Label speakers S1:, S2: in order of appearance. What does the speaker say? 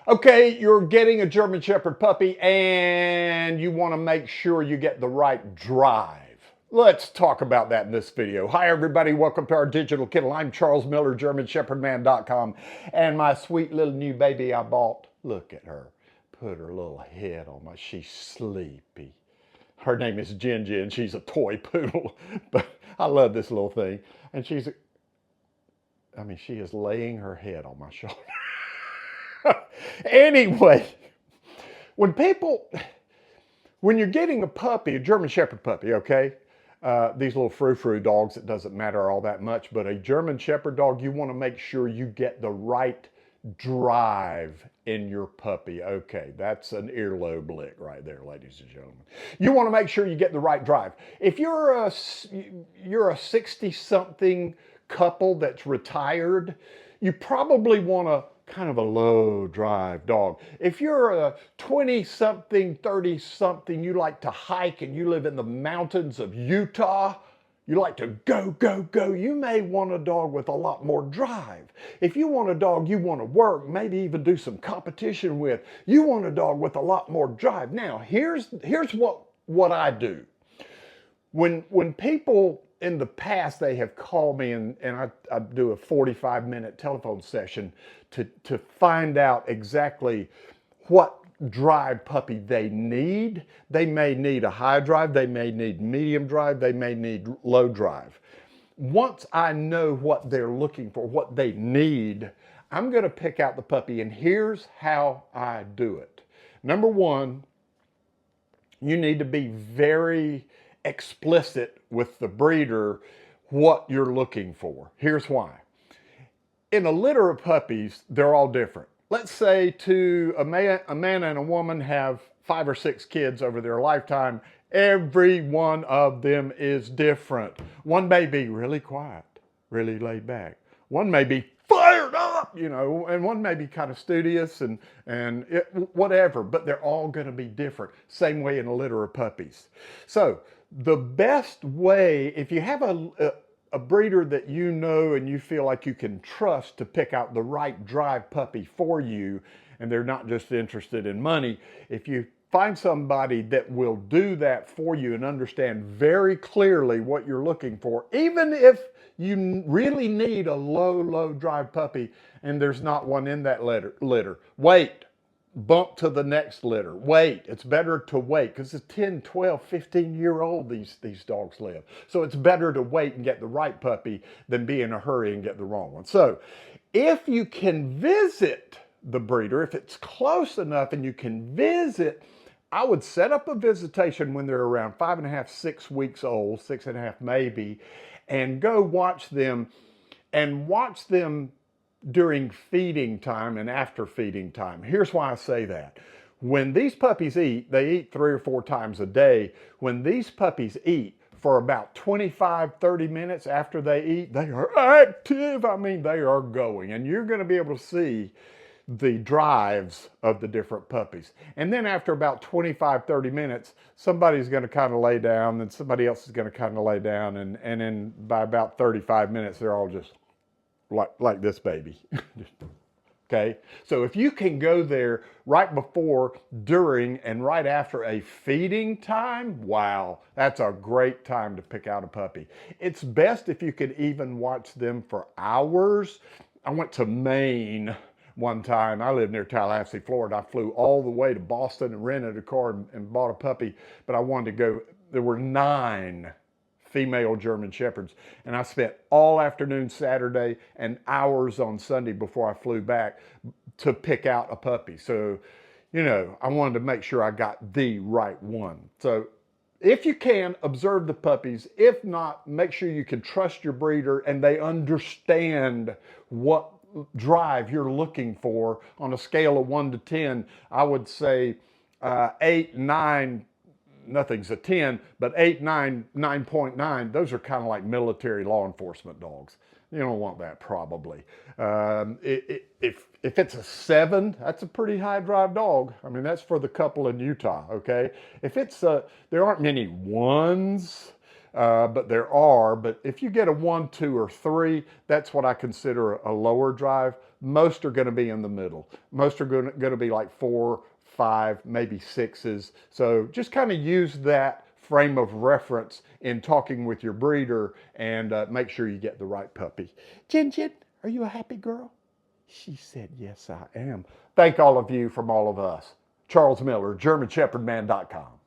S1: Okay, you're getting a German Shepherd puppy and you want to make sure you get the right drive. Let's talk about that in this video. Hi everybody, welcome to our digital kennel. I'm Charles Miller, GermanShepherdMan.com, and my sweet little new baby I bought. Look at her, put her little head on my, she's sleepy. Her name is Jin Jin, she's a toy poodle, but I love this little thing. And she is laying her head on my shoulder. Anyway, when you're getting a puppy, a German Shepherd puppy, okay, these little frou-frou dogs, it doesn't matter all that much, but a German Shepherd dog, you want to make sure you get the right drive in your puppy. Okay, that's an earlobe lick right there, ladies and gentlemen. You want to make sure you get the right drive. If you're a 60-something couple that's retired, you probably want a kind of a low drive dog. If you're a 20-something, 30-something, you like to hike and you live in the mountains of Utah, you like to go, go, go, you may want a dog with a lot more drive. If you want a dog you want to work, maybe even do some competition with, you want a dog with a lot more drive. Now, here's what I do. When people in the past, they have called me and I do a 45-minute telephone session to find out exactly what drive puppy they need. They may need a high drive, they may need medium drive, they may need low drive. Once I know what they're looking for, what they need, I'm going to pick out the puppy, and here's how I do it. Number one, you need to be very explicit with the breeder what you're looking for. Here's why. In a litter of puppies, they're all different. Let's say a man and a woman have 5 or 6 kids over their lifetime. Every one of them is different. One may be really quiet, really laid back. One may be fired up, and one may be kind of studious and whatever, but they're all going to be different. Same way in a litter of puppies. So the best way, if you have a breeder that you know and you feel like you can trust to pick out the right drive puppy for you, and they're not just interested in money, if you find somebody that will do that for you and understand very clearly what you're looking for, even if you really need a low drive puppy and there's not one in that litter, wait. Bump to the next litter. Wait. It's better to wait because it's 10, 12, 15-year-old these dogs live. So it's better to wait and get the right puppy than be in a hurry and get the wrong one. So if you can visit the breeder, if it's close enough and you can visit, I would set up a visitation when they're around 5.5, 6 weeks old, 6.5 maybe, and go watch them during feeding time and after feeding time. Here's why I say that. When these puppies eat, they eat 3 or 4 times a day. When these puppies eat for about 25, 30 minutes after they eat, they are active. I mean, they are going. And you're going to be able to see the drives of the different puppies. And then after about 25, 30 minutes, somebody's going to kind of lay down, and somebody else is going to kind of lay down. And then by about 35 minutes, they're all just like this baby. Okay, so if you can go there right before, during, and right after a feeding time, wow, that's a great time to pick out a puppy. It's best if you could even watch them for hours. I went to Maine one time. I live near Tallahassee, Florida. I flew all the way to Boston and rented a car and bought a puppy, but I wanted to go. There were 9 female German Shepherds, and I spent all afternoon Saturday and hours on Sunday before I flew back to pick out a puppy. So, I wanted to make sure I got the right one. So if you can, observe the puppies. If not, make sure you can trust your breeder and they understand what drive you're looking for. On a scale of 1 to 10, I would say 8, 9, nothing's a 10, but 8, 9, 9.9, those are kind of like military law enforcement dogs. You don't want that probably. If it's a 7, that's a pretty high drive dog. I mean, that's for the couple in Utah, okay? If it's, there aren't many 1s, but there are. But if you get a 1, 2, or 3, that's what I consider a lower drive. Most are going to be in the middle. Most are going to be like 4, 5, maybe 6s. So just kind of use that frame of reference in talking with your breeder, and make sure you get the right puppy. Jin Jin, are you a happy girl? She said, yes, I am. Thank all of you from all of us. Charles Miller, GermanShepherdman.com.